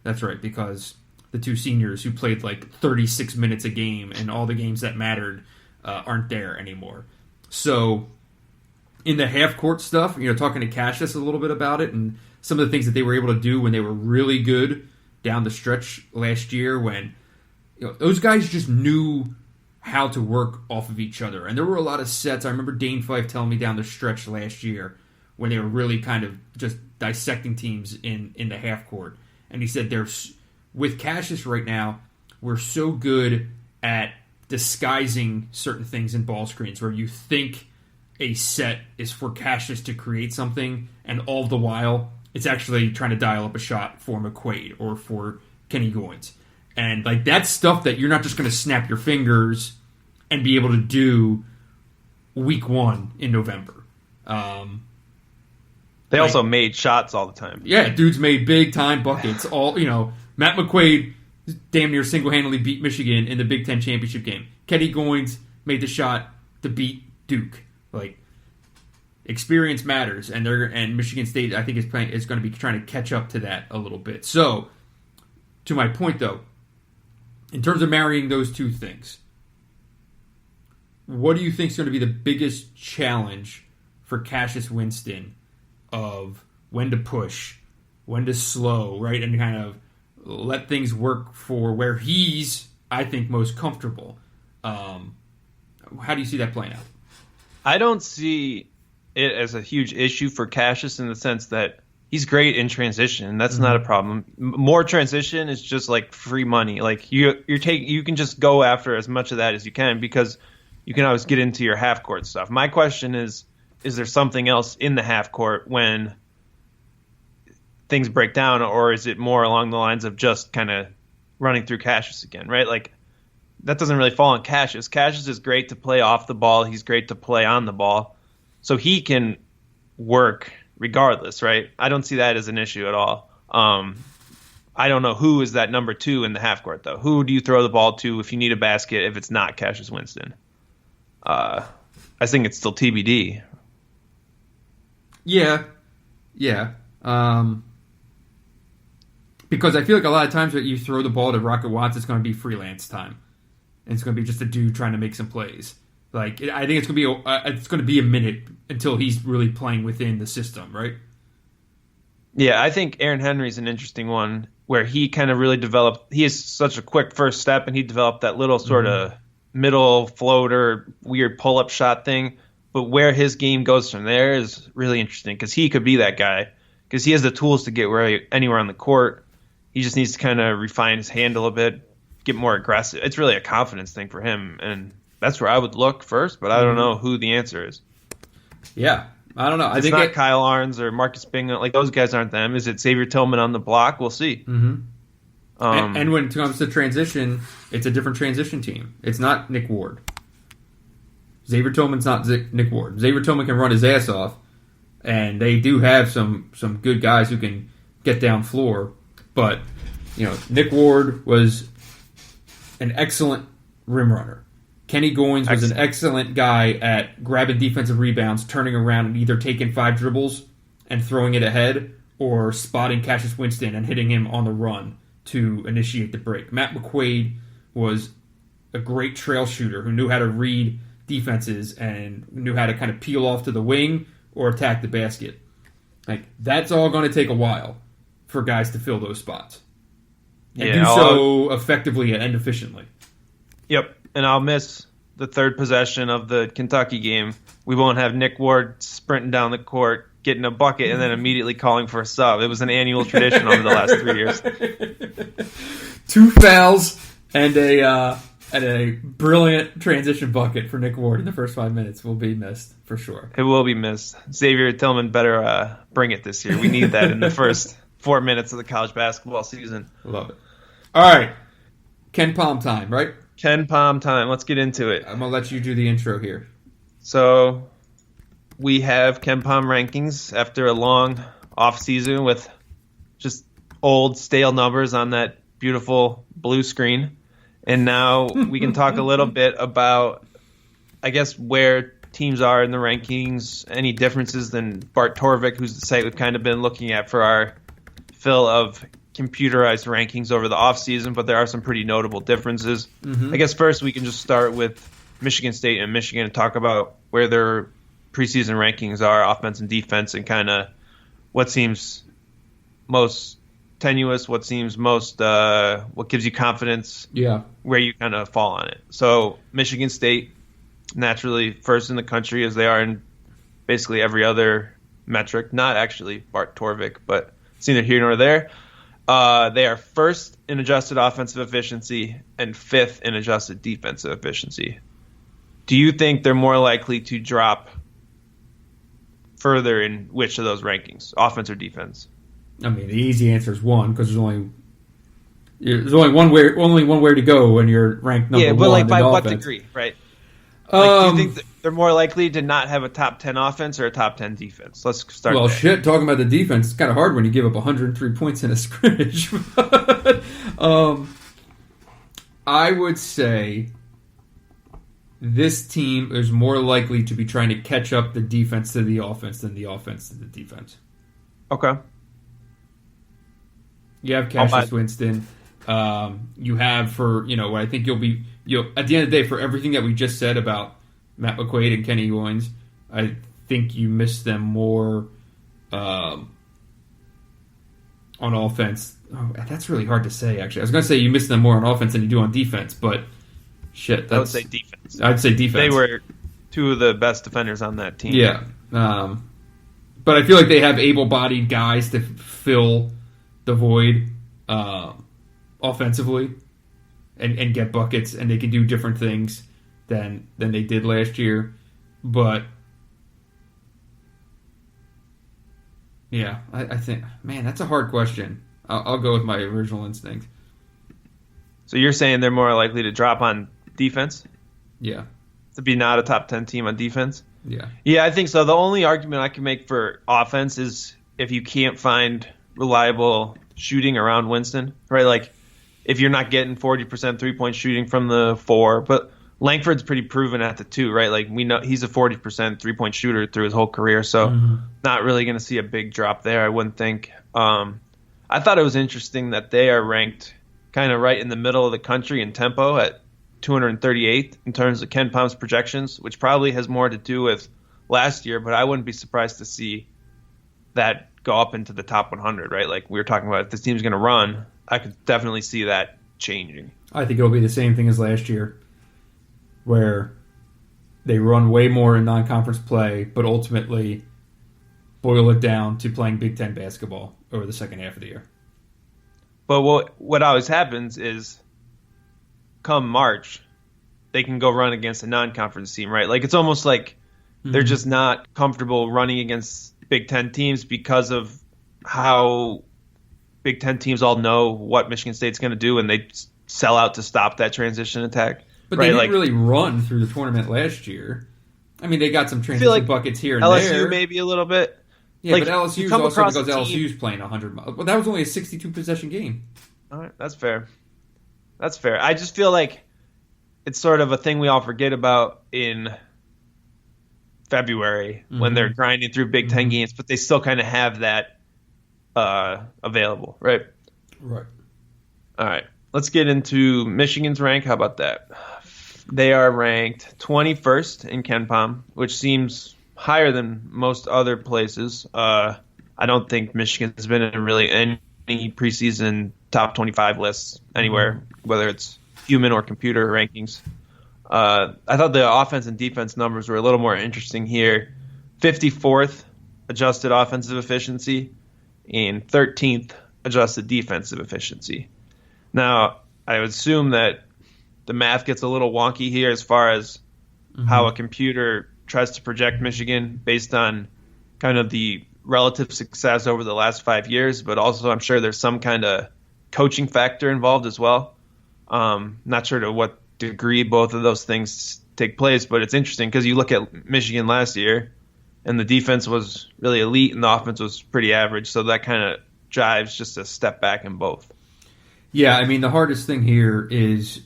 that's right, because the two seniors who played like 36 minutes a game and all the games that mattered aren't there anymore. So in the half-court stuff, talking to Cassius a little bit about it and some of the things that they were able to do when they were really good down the stretch last year when those guys just knew how to work off of each other. And there were a lot of sets. I remember Dane Fife telling me down the stretch last year when they were really kind of just dissecting teams in the half-court. And he said, with Cassius right now, we're so good at disguising certain things in ball screens where you think a set is for Cassius to create something, and all the while it's actually trying to dial up a shot for McQuaid or for Kenny Goins. And like that's stuff that you're not just going to snap your fingers and be able to do week 1 in November. They also made shots all the time. Yeah, dudes made big time buckets. Matt McQuaid damn near single-handedly beat Michigan in the Big Ten championship game. Kenny Goins made the shot to beat Duke. Like, experience matters, and Michigan State, I think, is going to be trying to catch up to that a little bit. So, to my point, though, in terms of marrying those two things, what do you think is going to be the biggest challenge for Cassius Winston of when to push, when to slow, right, and kind of let things work for where he's, I think, most comfortable? How do you see that playing out? I don't see it as a huge issue for Cassius in the sense that he's great in transition. That's not a problem. More transition is just like free money. Like you can just go after as much of that as you can because you can always get into your half court stuff. My question is there something else in the half court when things break down, or is it more along the lines of just kind of running through Cassius again, right? Like that doesn't really fall on Cassius. Cassius is great to play off the ball. He's great to play on the ball. So he can work regardless, right? I don't see that as an issue at all. I don't know who is that number 2 in the half court, though. Who do you throw the ball to if you need a basket if it's not Cassius Winston? I think it's still TBD. Yeah. Because I feel like a lot of times when you throw the ball to Rocket Watts, it's going to be freelance time. And it's going to be just a dude trying to make some plays. Like I think it's going to be a minute until he's really playing within the system, right? Yeah, I think Aaron Henry's an interesting one where he kind of really developed. He has such a quick first step, and he developed that little sort of middle floater, weird pull-up shot thing. But where his game goes from there is really interesting because he could be that guy because he has the tools to get anywhere on the court. He just needs to kind of refine his handle a bit, get more aggressive. It's really a confidence thing for him, and that's where I would look first, but I don't know who the answer is. Yeah, I don't know. I think not Kyle Arns or Marcus Bingham. Like, those guys aren't them. Is it Xavier Tillman on the block? We'll see. And when it comes to transition, it's a different transition team. It's not Nick Ward. Xavier Tillman's not Nick Ward. Xavier Tillman can run his ass off, and they do have some good guys who can get down floor. But Nick Ward was an excellent rim runner. Kenny Goins was an excellent guy at grabbing defensive rebounds, turning around and either taking 5 dribbles and throwing it ahead, or spotting Cassius Winston and hitting him on the run to initiate the break. Matt McQuaid was a great trail shooter who knew how to read defenses and knew how to kind of peel off to the wing or attack the basket. That's all going to take a while for guys to fill those spots and do so effectively and efficiently. Yep, and I'll miss the third possession of the Kentucky game. We won't have Nick Ward sprinting down the court, getting a bucket, and then immediately calling for a sub. It was an annual tradition over the last 3 years. 2 fouls and a brilliant transition bucket for Nick Ward in the first 5 minutes will be missed for sure. It will be missed. Xavier Tillman better bring it this year. We need that in the first 4 minutes of the college basketball season. Love it. All right. KenPom time, right? KenPom time. Let's get into it. I'm going to let you do the intro here. So we have KenPom rankings after a long off season with just old stale numbers on that beautiful blue screen. And now we can talk a little bit about, I guess, where teams are in the rankings, any differences than Bart Torvik, who's the site we've kind of been looking at for our fill of computerized rankings over the offseason, but there are some pretty notable differences. I guess first we can just start with Michigan State and Michigan and talk about where their preseason rankings are, offense and defense, and kind of what seems most tenuous, what seems most, what gives you confidence, where you kind of fall on it. So Michigan State, naturally first in the country as they are in basically every other metric, not actually Bart Torvik, but it's neither here nor there. They are first in adjusted offensive efficiency and 5th in adjusted defensive efficiency. Do you think they're more likely to drop further in which of those rankings, offense or defense? I mean, the easy answer is 1, because there's only one way to go when you're ranked number 1. Yeah, but by what offense. degree, right? Do you think that they're more likely to not have a top 10 offense or a top 10 defense? Let's start there. Well, shit, talking about the defense, it's kind of hard when you give up 103 points in a scrimmage. I would say this team is more likely to be trying to catch up the defense to the offense than the offense to the defense. Okay. You have Cassius Winston. You have what I think you'll at the end of the day, for everything that we just said about Matt McQuaid and Kenny Goins, I think you miss them more on offense. Oh, that's really hard to say, actually. I was going to say you miss them more on offense than you do on defense, but shit. I would say defense. I'd say defense. They were 2 of the best defenders on that team. Yeah. But I feel like they have able-bodied guys to fill the void offensively and get buckets, and they can do different things than they did last year. But yeah, I think, man, that's a hard question. I'll go with my original instinct. So you're saying they're more likely to drop on defense? Yeah. To be not a top 10 team on defense? Yeah. Yeah, I think so. The only argument I can make for offense is if you can't find reliable shooting around Winston, right? Like, if you're not getting 40% three-point shooting from the 4, but Langford's pretty proven at the 2, right? Like, we know he's a 40% three-point shooter through his whole career, so not really going to see a big drop there, I wouldn't think. I thought it was interesting that they are ranked kind of right in the middle of the country in tempo at 238th in terms of KenPom's projections, which probably has more to do with last year, but I wouldn't be surprised to see that go up into the top 100, right? Like we were talking about, if this team's going to run, I could definitely see that changing. I think it'll be the same thing as last year, where they run way more in non-conference play, but ultimately boil it down to playing Big Ten basketball over the second half of the year. But what always happens is, come March, they can go run against a non-conference team, right? Like it's almost like they're just not comfortable running against Big Ten teams because of how Big Ten teams all know what Michigan State's going to do, and they sell out to stop that transition attack. But they didn't really run through the tournament last year. I mean, they got some transition buckets here and LSU there. LSU maybe a little bit. Yeah, but LSU's also because LSU's playing 100 miles. Well, that was only a 62-possession game. All right, that's fair. That's fair. I just feel like it's sort of a thing we all forget about in February when they're grinding through Big Ten games, but they still kind of have that available, right? Right. All right. Let's get into Michigan's rank. How about that? They are ranked 21st in KenPom, which seems higher than most other places. I don't think Michigan's been in really any preseason top 25 lists anywhere, whether it's human or computer rankings. I thought the offense and defense numbers were a little more interesting here. 54th adjusted offensive efficiency and 13th adjusted defensive efficiency. Now, I would assume that the math gets a little wonky here as far as how a computer tries to project Michigan based on kind of the relative success over the last 5 years, but also I'm sure there's some kind of coaching factor involved as well. Not sure to what degree both of those things take place, but it's interesting because you look at Michigan last year and the defense was really elite and the offense was pretty average, so that kind of drives just a step back in both. Yeah, I mean, the hardest thing here is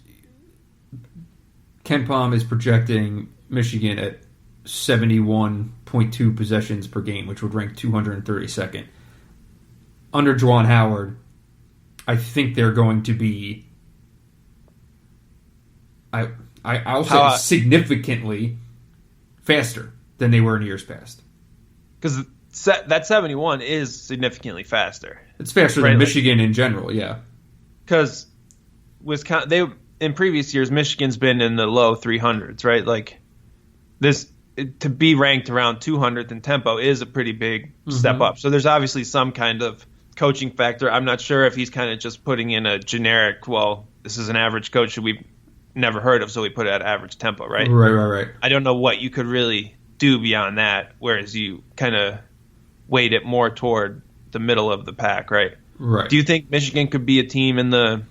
KenPom is projecting Michigan at 71.2 possessions per game, which would rank 232nd. Under Juwan Howard, I think they're going to be, I'll say significantly faster than they were in years past. Because that 71 is significantly faster. It's faster than Michigan in general, yeah. Because Wisconsin, in previous years, Michigan's been in the low 300s, right? Like this to be ranked around 200th in tempo is a pretty big step up. So there's obviously some kind of coaching factor. I'm not sure if he's kind of just putting in a generic, well, this is an average coach that we've never heard of, so we put it at average tempo, right? Right. I don't know what you could really do beyond that, whereas you kind of weight it more toward the middle of the pack, right? Right. Do you think Michigan could be a team in the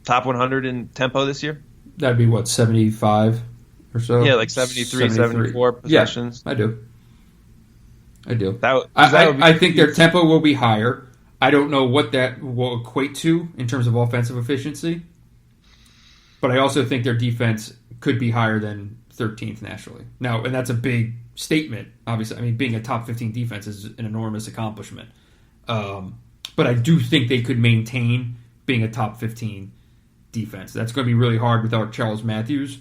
top 100 in tempo this year? That'd be, what, 75 or so? Yeah, like 73, 74 possessions. Yeah, I do. I think their tempo will be higher. I don't know what that will equate to in terms of offensive efficiency, but I also think their defense could be higher than 13th nationally. Now, and that's a big statement, obviously. I mean, being a top 15 defense is an enormous accomplishment. But I do think they could maintain being a top 15 defense. That's going to be really hard without Charles Matthews.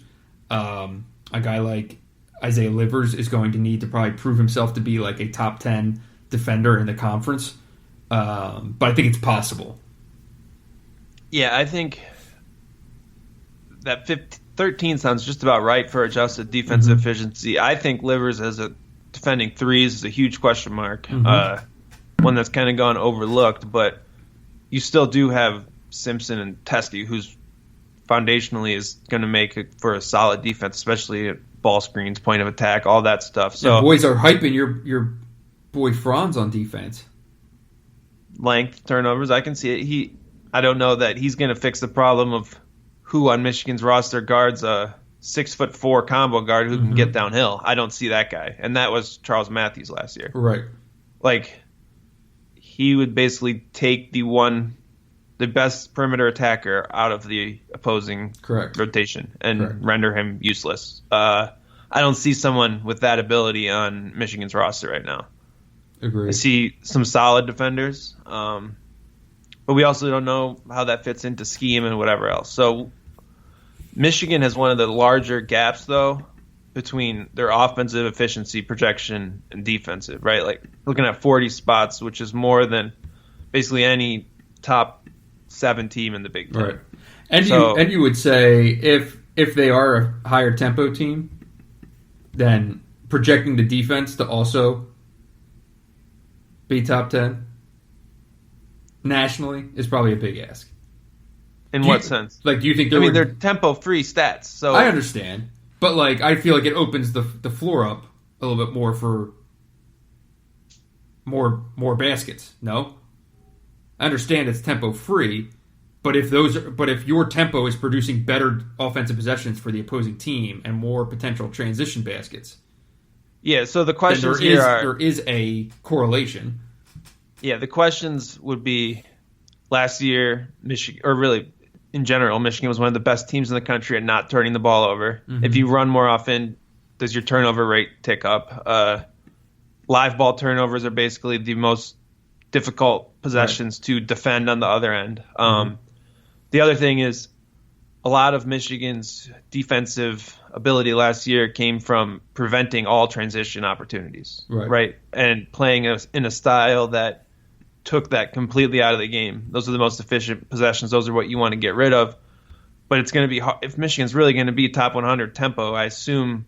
A guy like Isaiah Livers is going to need to probably prove himself to be like a top 10 defender in the conference. But I think it's possible. Yeah, I think that 13 sounds just about right for adjusted defensive efficiency. I think Livers as a defending threes is a huge question mark. One that's kind of gone overlooked, but you still do have Simpson and Teskey, who's foundationally is going to make it for a solid defense, especially at ball screens, point of attack, all that stuff. So yeah, boys are hyping your boy Franz on defense. Length, turnovers, I can see it. I don't know that he's going to fix the problem of who on Michigan's roster guards a 6'4" combo guard who can get downhill. I don't see that guy, and that was Charles Matthews last year. Right. Like, he would basically take the best perimeter attacker out of the opposing rotation and render him useless. I don't see someone with that ability on Michigan's roster right now. Agreed. I see some solid defenders, but we also don't know how that fits into scheme and whatever else. So Michigan has one of the larger gaps, though, between their offensive efficiency projection and defensive, right? Like looking at 40 spots, which is more than basically any top 7 team in the Big Ten. Right. And you would say if they are a higher tempo team, then projecting the defense to also be top 10 nationally is probably a big ask. In what sense? Like, do you think they're tempo-free stats? So I understand. But, like, I feel like it opens the floor up a little bit more for more baskets, no? I understand it's tempo free, but if your tempo is producing better offensive possessions for the opposing team and more potential transition baskets, yeah. So the questions there is a correlation. Yeah, the questions would be last year, Michigan, or really in general, Michigan was one of the best teams in the country at not turning the ball over. Mm-hmm. If you run more often, does your turnover rate tick up? Live ball turnovers are basically the most difficult possessions to defend on the other end. The other thing is a lot of Michigan's defensive ability last year came from preventing all transition opportunities, right? And playing in a style that took that completely out of the game. Those are the most efficient possessions. Those are what you want to get rid of. But it's going to be hard. If Michigan's really going to be top 100 tempo, I assume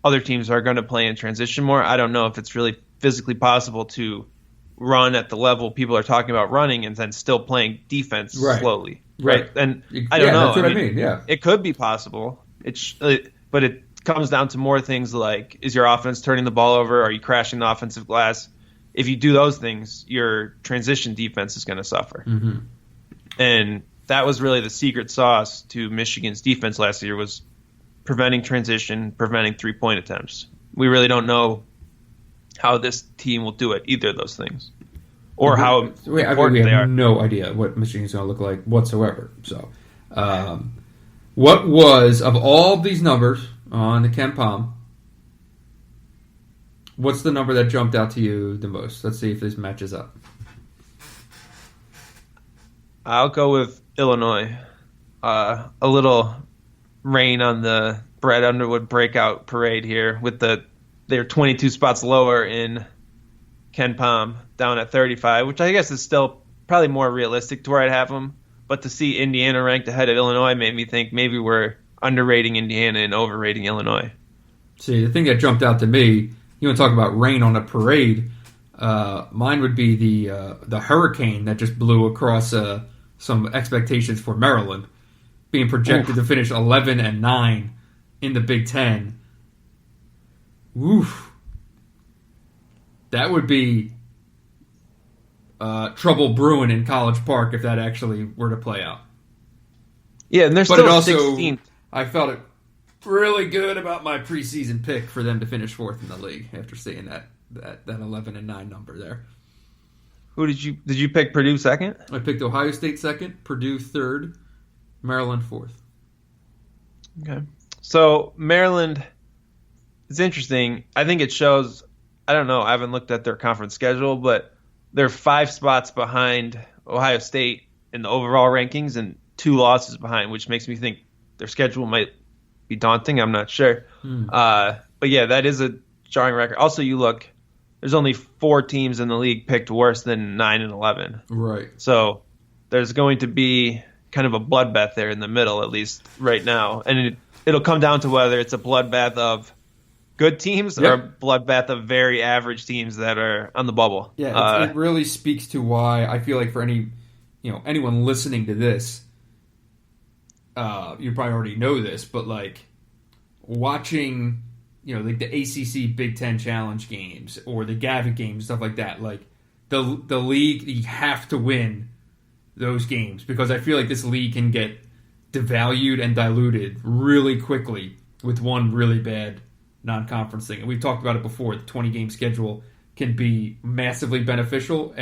other teams are going to play in transition more. I don't know if it's really physically possible to run at the level people are talking about running and then still playing defense slowly. Right. And I don't know. That's what I mean. Yeah. It could be possible. But it comes down to more things like, is your offense turning the ball over? Are you crashing the offensive glass? If you do those things, your transition defense is going to suffer. Mm-hmm. And that was really the secret sauce to Michigan's defense last year, was preventing transition, preventing three-point attempts. We really don't know how this team will do it, either of those things, or how important we they are. have no idea what Michigan's going to look like whatsoever. So, what was, of all these numbers on the KenPom, what's the number that jumped out to you the most? Let's see if this matches up. I'll go with Illinois. A little rain on the Brett Underwood breakout parade here, with they're 22 spots lower in KenPom, down at 35, which I guess is still probably more realistic to where I'd have them. But to see Indiana ranked ahead of Illinois made me think maybe we're underrating Indiana and overrating Illinois. See, the thing that jumped out to me, you want to talk about rain on a parade, mine would be the hurricane that just blew across some expectations for Maryland, being projected to finish 11-9 in the Big Ten. Oof. That would be trouble brewing in College Park if that actually were to play out. Yeah, and there's but still it also, 16th. I felt it really good about my preseason pick for them to finish fourth in the league after seeing that 11-9 number there. Who did you pick? Purdue second? I picked Ohio State second, Purdue third, Maryland fourth. Okay. So Maryland is interesting. I think it shows, I don't know, I haven't looked at their conference schedule, but they're 5 spots behind Ohio State in the overall rankings and 2 losses behind, which makes me think their schedule might be daunting. I'm not sure. But yeah, that is a jarring record. Also, you look, there's only 4 teams in the league picked worse than 9 and 11. Right. So there's going to be kind of a bloodbath there in the middle, at least right now. And it'll come down to whether it's a bloodbath of good teams or a bloodbath of very average teams that are on the bubble. Yeah, it really speaks to why I feel like for anyone listening to this, you probably already know this, but like watching, like the ACC Big Ten Challenge games or the Gavitt games, stuff like that, like the league, you have to win those games because I feel like this league can get devalued and diluted really quickly with one really bad non-conference thing. And we've talked about it before. The 20-game schedule can be massively beneficial,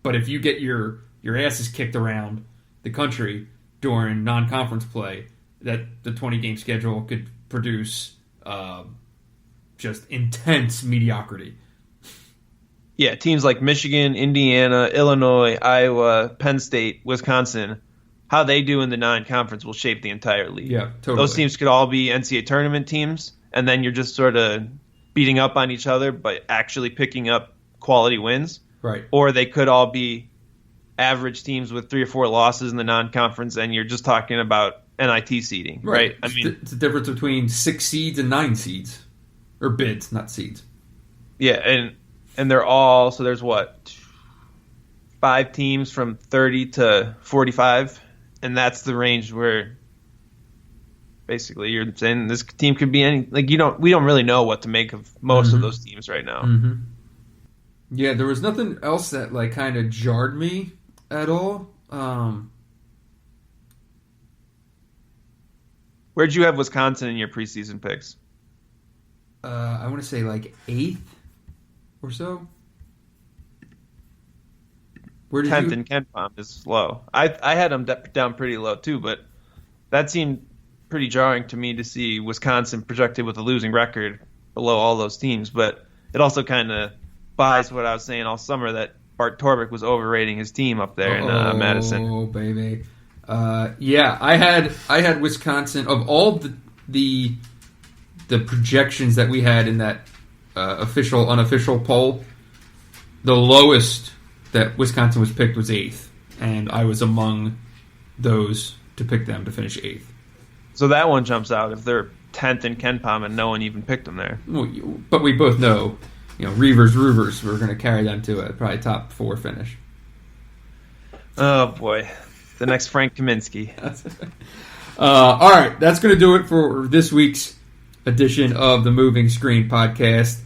but if you get your asses kicked around the country during non-conference play, that the 20-game schedule could produce just intense mediocrity. Yeah, teams like Michigan, Indiana, Illinois, Iowa, Penn State, Wisconsin, how they do in the non-conference will shape the entire league. Yeah, totally. Those teams could all be NCAA tournament teams, and then you're just sort of beating up on each other, but actually picking up quality wins. Right. Or they could all be average teams with 3 or 4 losses in the non-conference, and you're just talking about NIT seeding, right? I mean, it's the difference between 6 seeds and 9 seeds, or bids, not seeds. Yeah, and they're all, so there's 5 teams from 30 to 45, and that's the range where basically you're saying this team could be any, like we don't really know what to make of most of those teams right now. Yeah, there was nothing else that like kind of jarred me at all. Where'd you have Wisconsin in your preseason picks? I want to say like 8th or so. Where did 10th you? in KenPom's is low. I had them down pretty low too, but that seemed pretty jarring to me to see Wisconsin projected with a losing record below all those teams. But it also kind of buys what I was saying all summer, that Bart Torvik was overrating his team up there in Madison. Oh, baby. Yeah, I had Wisconsin, of all the projections that we had in that official unofficial poll, the lowest that Wisconsin was picked was 8th, and I was among those to pick them to finish 8th. So that one jumps out if they're 10th in KenPom and no one even picked them there. Well, but we both know, Reavers, we're going to carry them to a probably top 4 finish. Oh boy, the next Frank Kaminsky. All right, that's going to do it for this week's edition of the Moving Screen Podcast.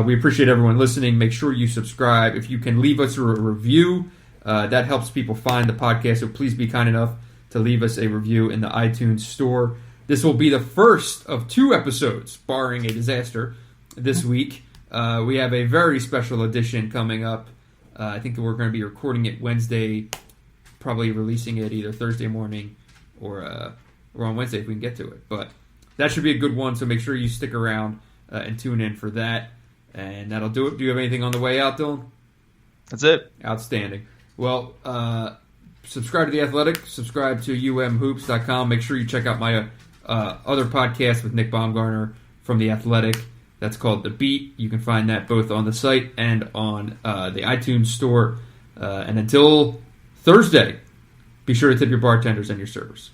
We appreciate everyone listening. Make sure you subscribe. If you can leave us a review, that helps people find the podcast, so please be kind enough to leave us a review in the iTunes store. This will be the first of 2 episodes, barring a disaster, this week. We have a very special edition coming up. I think we're going to be recording it Wednesday, probably releasing it either Thursday morning or on Wednesday if we can get to it. But that should be a good one, so make sure you stick around and tune in for that. And that'll do it. Do you have anything on the way out, Dylan? That's it. Outstanding. Well, subscribe to The Athletic. Subscribe to umhoops.com. Make sure you check out my other podcast with Nick Baumgartner from The Athletic. That's called The Beat. You can find that both on the site and on the iTunes store. And until Thursday, be sure to tip your bartenders and your servers.